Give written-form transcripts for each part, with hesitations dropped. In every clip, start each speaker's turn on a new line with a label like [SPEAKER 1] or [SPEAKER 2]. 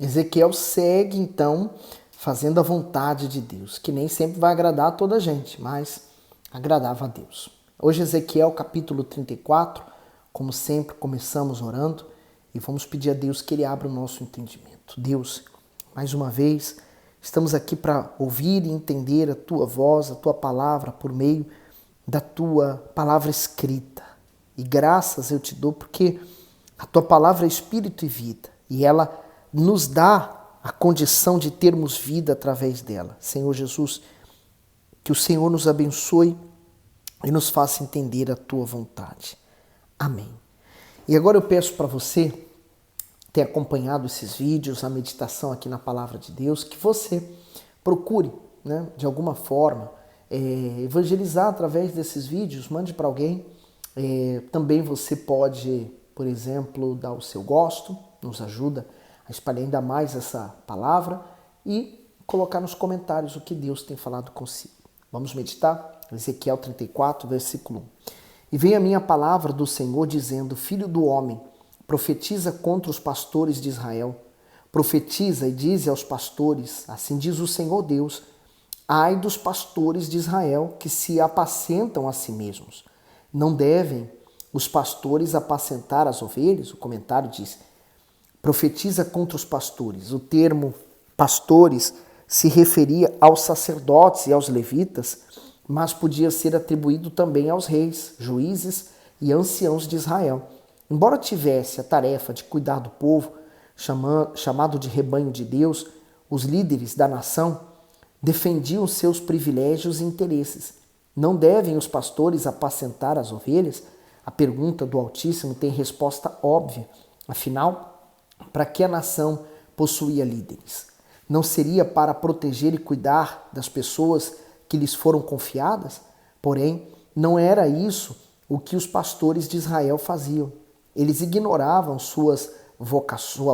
[SPEAKER 1] Ezequiel segue, então, fazendo a vontade de Deus, que nem sempre vai agradar a toda a gente, mas agradava a Deus. Hoje, Ezequiel, capítulo 34, como sempre, começamos orando e vamos pedir a Deus que Ele abra o nosso entendimento. Deus, mais uma vez, estamos aqui para ouvir e entender a Tua voz, a Tua palavra, por meio da Tua palavra escrita. E graças eu te dou porque a Tua palavra é espírito e vida, e ela nos dá a condição de termos vida através dela. Senhor Jesus, que o Senhor nos abençoe e nos faça entender a Tua vontade. Amém. E agora eu peço para você ter acompanhado esses vídeos, a meditação aqui na Palavra de Deus, que você procure, de alguma forma, evangelizar através desses vídeos, mande para alguém. Também você pode, por exemplo, dar o seu gosto, nos ajuda a espalhar ainda mais essa palavra e colocar nos comentários o que Deus tem falado consigo. Vamos meditar? Ezequiel 34, versículo 1. E veio a minha palavra do Senhor dizendo: Filho do homem, profetiza contra os pastores de Israel. Profetiza e dize aos pastores, assim diz o Senhor Deus: ai dos pastores de Israel que se apacentam a si mesmos. Não devem os pastores apacentar as ovelhas? O comentário diz: profetiza contra os pastores. O termo pastores se referia aos sacerdotes e aos levitas, mas podia ser atribuído também aos reis, juízes e anciãos de Israel. Embora tivesse a tarefa de cuidar do povo, chamado de rebanho de Deus, os líderes da nação defendiam seus privilégios e interesses. Não devem os pastores apacentar as ovelhas? A pergunta do Altíssimo tem resposta óbvia. Afinal, para que a nação possuía líderes? Não seria para proteger e cuidar das pessoas que lhes foram confiadas? Porém, não era isso o que os pastores de Israel faziam. Eles ignoravam sua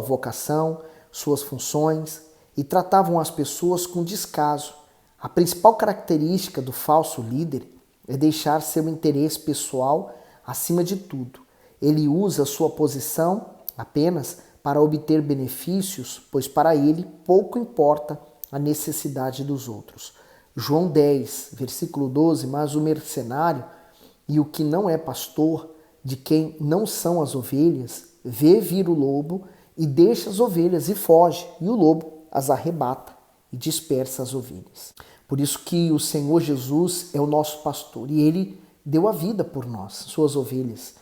[SPEAKER 1] vocação, suas funções e tratavam as pessoas com descaso. A principal característica do falso líder é deixar seu interesse pessoal acima de tudo. Ele usa sua posição apenas para obter benefícios, pois para ele pouco importa a necessidade dos outros. João 10, versículo 12, mas o mercenário e o que não é pastor, de quem não são as ovelhas, vê vir o lobo e deixa as ovelhas e foge, e o lobo as arrebata e dispersa as ovelhas. Por isso que o Senhor Jesus é o nosso pastor e Ele deu a vida por nós, suas ovelhas.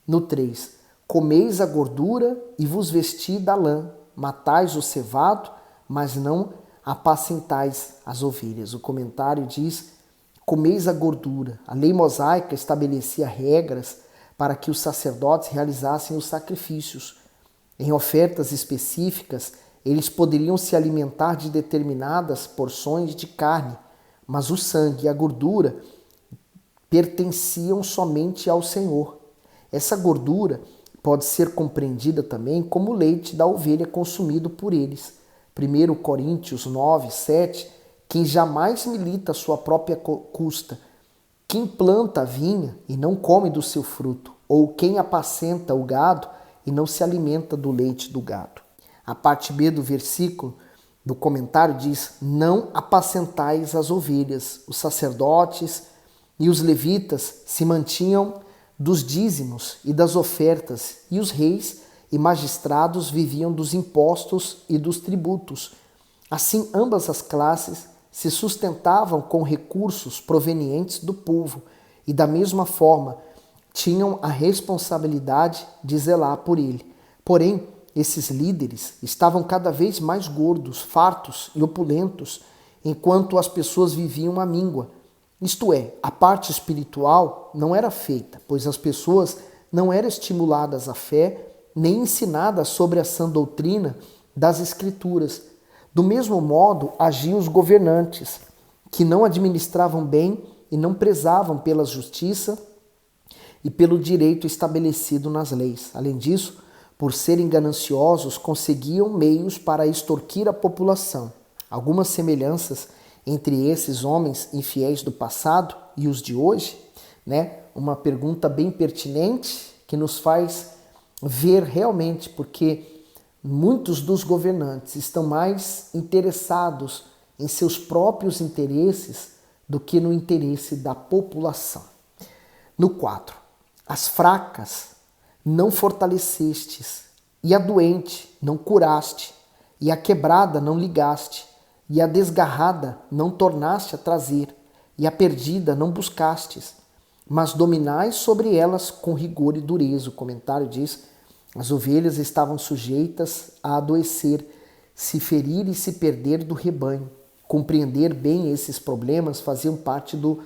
[SPEAKER 1] No 3, comeis a gordura e vos vesti da lã, matais o cevado, mas não apacentais as ovelhas. O comentário diz: comeis a gordura. A lei mosaica estabelecia regras para que os sacerdotes realizassem os sacrifícios. Em ofertas específicas, eles poderiam se alimentar de determinadas porções de carne, mas o sangue e a gordura pertenciam somente ao Senhor. Essa gordura pode ser compreendida também como o leite da ovelha consumido por eles. 1 Coríntios 9, 7, quem jamais milita a sua própria custa, quem planta a vinha e não come do seu fruto, ou quem apacenta o gado e não se alimenta do leite do gado. A parte B do versículo do comentário diz: não apacentais as ovelhas. Os sacerdotes e os levitas se mantinham dos dízimos e das ofertas, e os reis e magistrados viviam dos impostos e dos tributos. Assim, ambas as classes se sustentavam com recursos provenientes do povo e, da mesma forma, tinham a responsabilidade de zelar por ele. Porém, esses líderes estavam cada vez mais gordos, fartos e opulentos, enquanto as pessoas viviam à míngua. Isto é, a parte espiritual não era feita, pois as pessoas não eram estimuladas à fé, nem ensinadas sobre a sã doutrina das Escrituras. Do mesmo modo, agiam os governantes, que não administravam bem e não prezavam pela justiça e pelo direito estabelecido nas leis. Além disso, por serem gananciosos, conseguiam meios para extorquir a população. Algumas semelhanças entre esses homens infiéis do passado e os de hoje, Uma pergunta bem pertinente que nos faz ver realmente porque muitos dos governantes estão mais interessados em seus próprios interesses do que no interesse da população. No 4, as fracas não fortalecestes, e a doente não curaste, e a quebrada não ligaste, e a desgarrada não tornaste a trazer, e a perdida não buscastes, mas dominais sobre elas com rigor e dureza. O comentário diz: as ovelhas estavam sujeitas a adoecer, se ferir e se perder do rebanho. Compreender bem esses problemas faziam parte do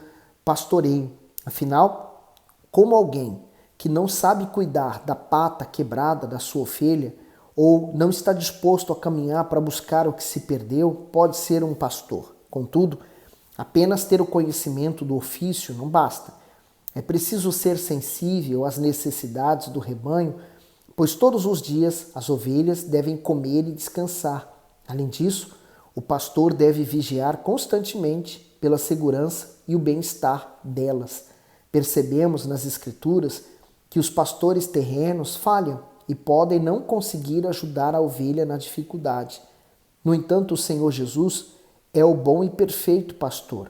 [SPEAKER 1] pastoreio. Afinal, como alguém que não sabe cuidar da pata quebrada da sua ovelha ou não está disposto a caminhar para buscar o que se perdeu, pode ser um pastor. Contudo, apenas ter o conhecimento do ofício não basta. É preciso ser sensível às necessidades do rebanho, pois todos os dias as ovelhas devem comer e descansar. Além disso, o pastor deve vigiar constantemente pela segurança e o bem-estar delas. Percebemos nas Escrituras que os pastores terrenos falham e podem não conseguir ajudar a ovelha na dificuldade. No entanto, o Senhor Jesus é o bom e perfeito pastor.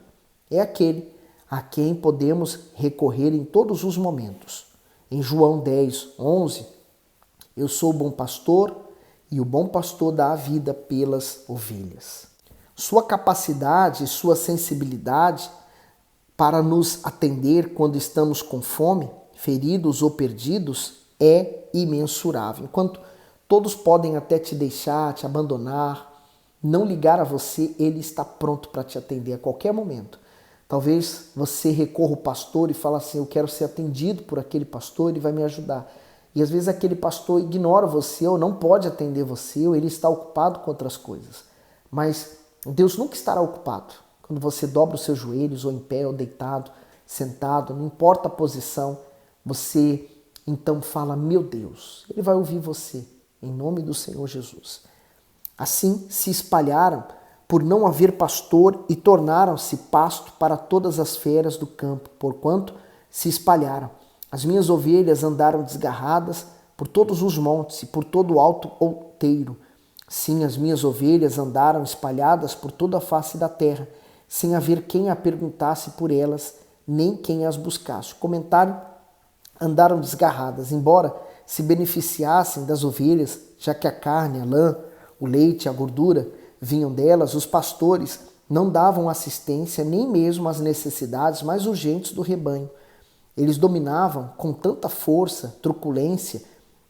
[SPEAKER 1] É aquele a quem podemos recorrer em todos os momentos. Em João 10, 11, eu sou o bom pastor e o bom pastor dá a vida pelas ovelhas. Sua capacidade e sua sensibilidade para nos atender quando estamos com fome, feridos ou perdidos, é imensurável. Enquanto todos podem até te deixar, te abandonar, não ligar a você, ele está pronto para te atender a qualquer momento. Talvez você recorra ao pastor e fala assim: eu quero ser atendido por aquele pastor, ele vai me ajudar. E às vezes aquele pastor ignora você ou não pode atender você, ou ele está ocupado com outras coisas. Mas Deus nunca estará ocupado. Quando você dobra os seus joelhos, ou em pé, ou deitado, sentado, não importa a posição, você então fala: meu Deus, ele vai ouvir você, em nome do Senhor Jesus. Assim se espalharam por não haver pastor e tornaram-se pasto para todas as feras do campo, porquanto se espalharam. As minhas ovelhas andaram desgarradas por todos os montes e por todo o alto outeiro. Sim, as minhas ovelhas andaram espalhadas por toda a face da terra, sem haver quem a perguntasse por elas, nem quem as buscasse. O comentário: andaram desgarradas, embora se beneficiassem das ovelhas, já que a carne, a lã, o leite, a gordura vinham delas, os pastores não davam assistência nem mesmo às necessidades mais urgentes do rebanho. Eles dominavam com tanta força, truculência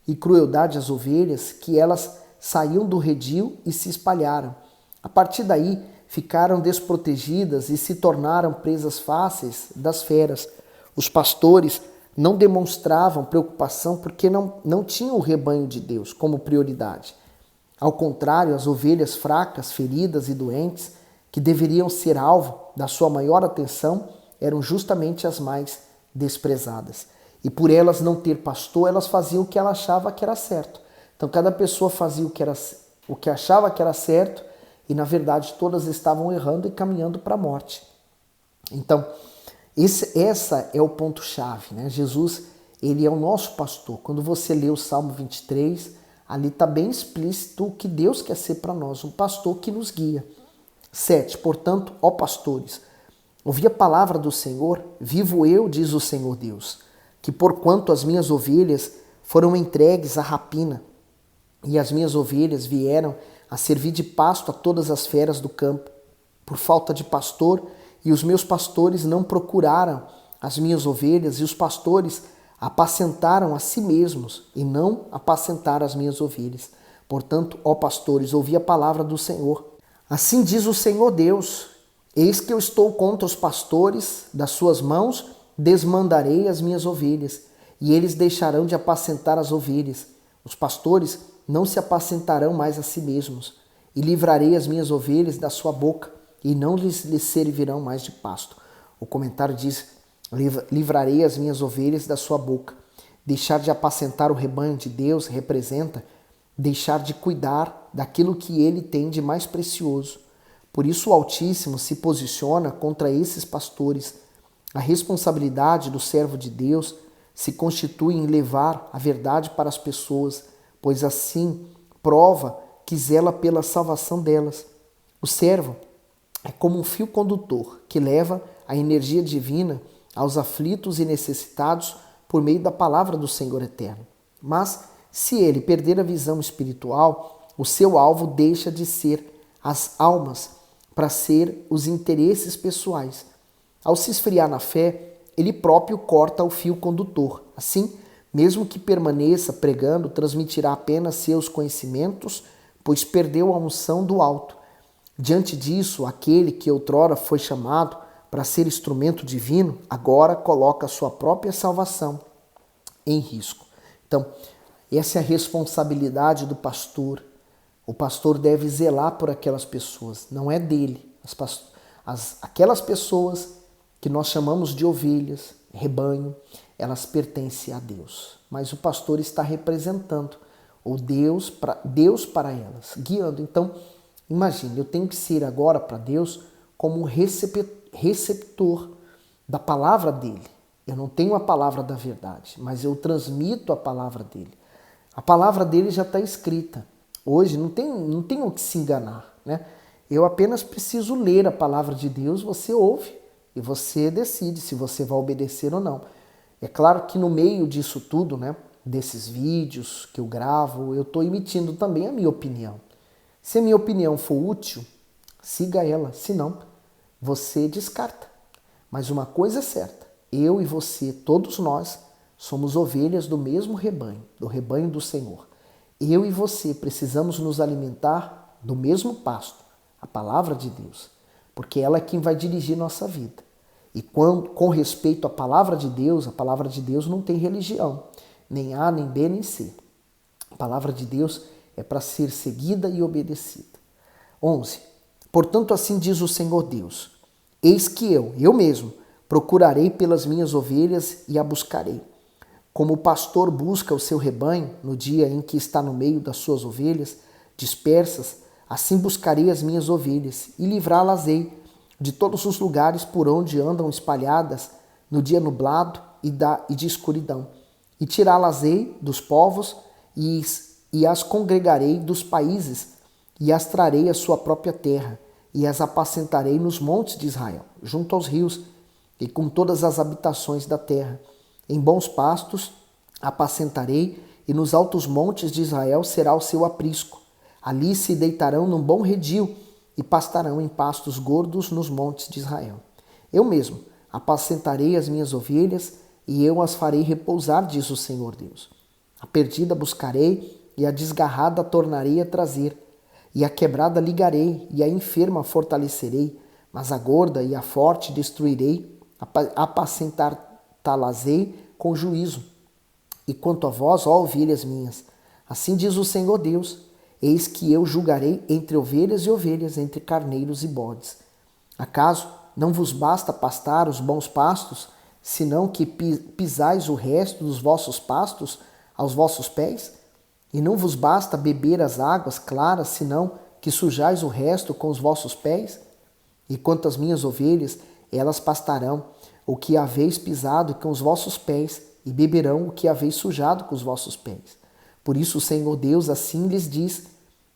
[SPEAKER 1] e crueldade as ovelhas que elas saíam do redil e se espalharam. A partir daí, ficaram desprotegidas e se tornaram presas fáceis das feras. Os pastores não demonstravam preocupação porque não tinham o rebanho de Deus como prioridade. Ao contrário, as ovelhas fracas, feridas e doentes, que deveriam ser alvo da sua maior atenção, eram justamente as mais desprezadas. E por elas não ter pastor, elas faziam o que ela achava que era certo. Então cada pessoa fazia o que achava que era certo e na verdade todas estavam errando e caminhando para a morte. Então essa é o ponto-chave, né? Jesus, ele é o nosso pastor. Quando você lê o Salmo 23, ali está bem explícito o que Deus quer ser para nós, um pastor que nos guia. 7. Portanto, ó pastores, ouvi a palavra do Senhor, vivo eu, diz o Senhor Deus, que porquanto as minhas ovelhas foram entregues à rapina, e as minhas ovelhas vieram a servir de pasto a todas as feras do campo, por falta de pastor, e os meus pastores não procuraram as minhas ovelhas, e os pastores apacentaram a si mesmos, e não apacentaram as minhas ovelhas. Portanto, ó pastores, ouvi a palavra do Senhor. Assim diz o Senhor Deus: eis que eu estou contra os pastores, das suas mãos desmandarei as minhas ovelhas, e eles deixarão de apacentar as ovelhas. Os pastores não se apacentarão mais a si mesmos, e livrarei as minhas ovelhas da sua boca, e não lhes servirão mais de pasto. O comentário diz: livrarei as minhas ovelhas da sua boca. Deixar de apacentar o rebanho de Deus representa deixar de cuidar daquilo que ele tem de mais precioso. Por isso o Altíssimo se posiciona contra esses pastores. A responsabilidade do servo de Deus se constitui em levar a verdade para as pessoas, pois assim prova que zela pela salvação delas. O servo é como um fio condutor que leva a energia divina aos aflitos e necessitados por meio da palavra do Senhor eterno. Mas, se ele perder a visão espiritual, o seu alvo deixa de ser as almas para ser os interesses pessoais. Ao se esfriar na fé, ele próprio corta o fio condutor. Assim, mesmo que permaneça pregando, transmitirá apenas seus conhecimentos, pois perdeu a unção do alto. Diante disso, aquele que outrora foi chamado para ser instrumento divino, agora coloca a sua própria salvação em risco. Então, essa é a responsabilidade do pastor. O pastor deve zelar por aquelas pessoas, não é dele. Aquelas pessoas que nós chamamos de ovelhas, rebanho, elas pertencem a Deus. Mas o pastor está representando o Deus para elas, guiando. Então, imagine, eu tenho que ser agora para Deus como um receptor da palavra dele. Eu não tenho a palavra da verdade, mas eu transmito a palavra dele. A palavra dele já está escrita. Hoje não tem o que se enganar, né? Eu apenas preciso ler a palavra de Deus, você ouve e você decide se você vai obedecer ou não. É claro que no meio disso tudo, né, desses vídeos que eu gravo, eu estou emitindo também a minha opinião. Se a minha opinião for útil, siga ela. Se não, você descarta. Mas uma coisa é certa, eu e você, todos nós, somos ovelhas do mesmo rebanho, do rebanho do Senhor. Eu e você precisamos nos alimentar do mesmo pasto, a palavra de Deus, porque ela é quem vai dirigir nossa vida. E com respeito à palavra de Deus, a palavra de Deus não tem religião, nem A, nem B, nem C. A palavra de Deus é para ser seguida e obedecida. 11. Portanto, assim diz o Senhor Deus: eis que eu mesmo, procurarei pelas minhas ovelhas e a buscarei. Como o pastor busca o seu rebanho no dia em que está no meio das suas ovelhas dispersas, assim buscarei as minhas ovelhas e livrá-las-ei de todos os lugares por onde andam espalhadas no dia nublado e de escuridão. E tirá-las-ei dos povos e as congregarei dos países e as trarei à sua própria terra e as apacentarei nos montes de Israel, junto aos rios e com todas as habitações da terra. Em bons pastos apacentarei, e nos altos montes de Israel será o seu aprisco. Ali se deitarão num bom redil e pastarão em pastos gordos nos montes de Israel. Eu mesmo apacentarei as minhas ovelhas e eu as farei repousar, diz o Senhor Deus. A perdida buscarei e a desgarrada tornarei a trazer. E a quebrada ligarei e a enferma fortalecerei, mas a gorda e a forte destruirei, apacentar-tá-las-ei com juízo. E quanto a vós, ó ovelhas minhas, assim diz o Senhor Deus: eis que eu julgarei entre ovelhas e ovelhas, entre carneiros e bodes. Acaso não vos basta pastar os bons pastos, senão que pisais o resto dos vossos pastos aos vossos pés? E não vos basta beber as águas claras, senão que sujais o resto com os vossos pés? E quanto às minhas ovelhas, elas pastarão o que haveis pisado com os vossos pés, e beberão o que haveis sujado com os vossos pés. Por isso o Senhor Deus assim lhes diz: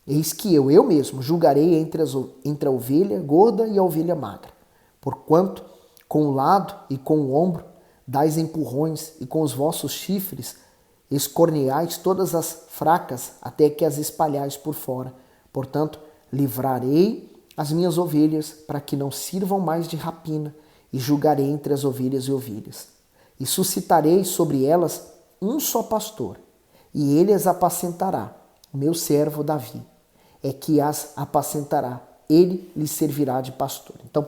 [SPEAKER 1] eis que eu mesmo, julgarei entre a ovelha gorda e a ovelha magra. Porquanto, com o lado e com o ombro, dais empurrões, e com os vossos chifres escorneais todas as fracas, até que as espalhais por fora. Portanto, livrarei as minhas ovelhas, para que não sirvam mais de rapina, e julgarei entre as ovelhas e ovelhas. E suscitarei sobre elas um só pastor, e ele as apacentará, meu servo Davi, é que as apacentará, ele lhe servirá de pastor. Então,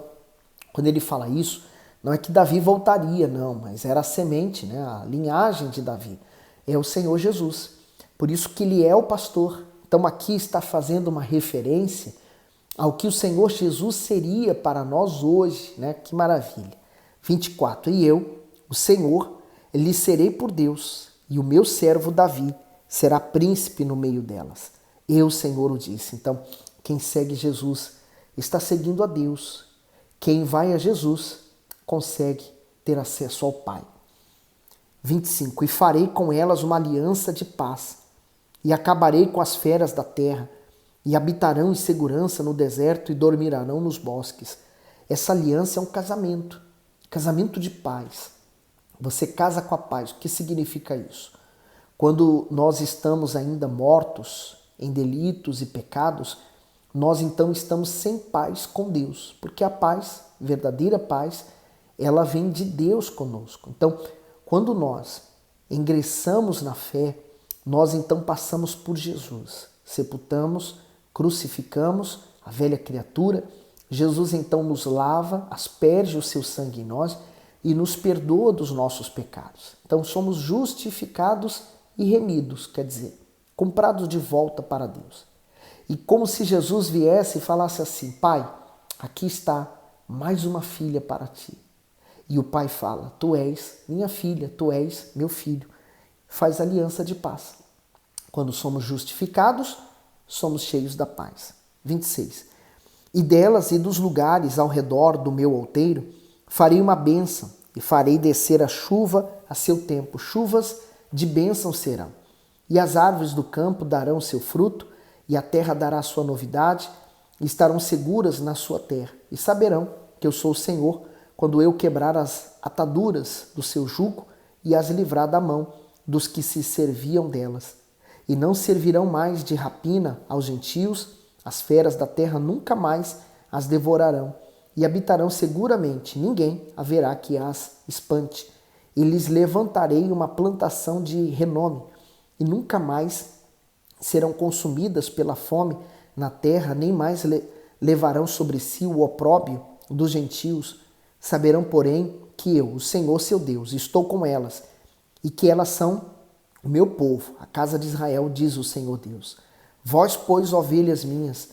[SPEAKER 1] quando ele fala isso, não é que Davi voltaria, não, mas era a semente, né? A linhagem de Davi. É o Senhor Jesus. Por isso que ele é o pastor. Então aqui está fazendo uma referência ao que o Senhor Jesus seria para nós hoje, né? Que maravilha. 24. E eu, o Senhor, lhe serei por Deus, e o meu servo Davi será príncipe no meio delas. Eu, Senhor, o disse. Então, quem segue Jesus está seguindo a Deus. Quem vai a Jesus consegue ter acesso ao Pai. 25. E farei com elas uma aliança de paz, e acabarei com as feras da terra, e habitarão em segurança no deserto e dormirão nos bosques. Essa aliança é um casamento de paz. Você casa com a paz. O que significa isso? Quando nós estamos ainda mortos em delitos e pecados, nós então estamos sem paz com Deus, porque a paz, verdadeira paz, ela vem de Deus conosco. Então, quando nós ingressamos na fé, nós então passamos por Jesus, sepultamos, crucificamos a velha criatura, Jesus então nos lava, asperge o seu sangue em nós e nos perdoa dos nossos pecados. Então somos justificados e remidos, quer dizer, comprados de volta para Deus. E como se Jesus viesse e falasse assim: Pai, aqui está mais uma filha para ti. E o pai fala: Tu és minha filha, tu és meu filho. Faz aliança de paz. Quando somos justificados, somos cheios da paz. 26. E delas e dos lugares ao redor do meu outeiro farei uma bênção e farei descer a chuva a seu tempo. Chuvas de bênção serão. E as árvores do campo darão seu fruto e a terra dará sua novidade e estarão seguras na sua terra. E saberão que eu sou o Senhor quando eu quebrar as ataduras do seu jugo e as livrar da mão dos que se serviam delas. E não servirão mais de rapina aos gentios, as feras da terra nunca mais as devorarão, e habitarão seguramente, ninguém haverá que as espante. E lhes levantarei uma plantação de renome, e nunca mais serão consumidas pela fome na terra, nem mais levarão sobre si o opróbrio dos gentios. Saberão, porém, que eu, o Senhor seu Deus, estou com elas, e que elas são o meu povo, a casa de Israel, diz o Senhor Deus. Vós, pois, ovelhas minhas,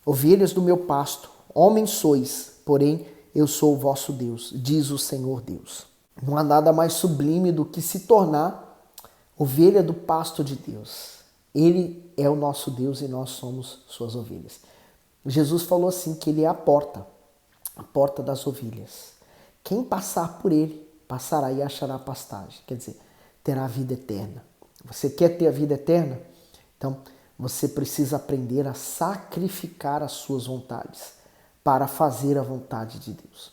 [SPEAKER 1] ovelhas do meu pasto, homens sois, porém eu sou o vosso Deus, diz o Senhor Deus. Não há nada mais sublime do que se tornar ovelha do pasto de Deus. Ele é o nosso Deus e nós somos suas ovelhas. Jesus falou assim, que ele é a porta das ovelhas. Quem passar por ele, passará e achará pastagem, quer dizer, terá a vida eterna. Você quer ter a vida eterna? Então, você precisa aprender a sacrificar as suas vontades para fazer a vontade de Deus.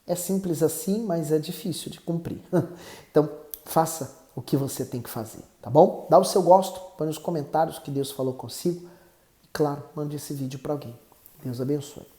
[SPEAKER 1] É simples assim, mas é difícil de cumprir. Então, faça o que você tem que fazer, tá bom? Dá o seu gosto, põe nos comentários o que Deus falou consigo. E, claro, mande esse vídeo para alguém. Deus abençoe.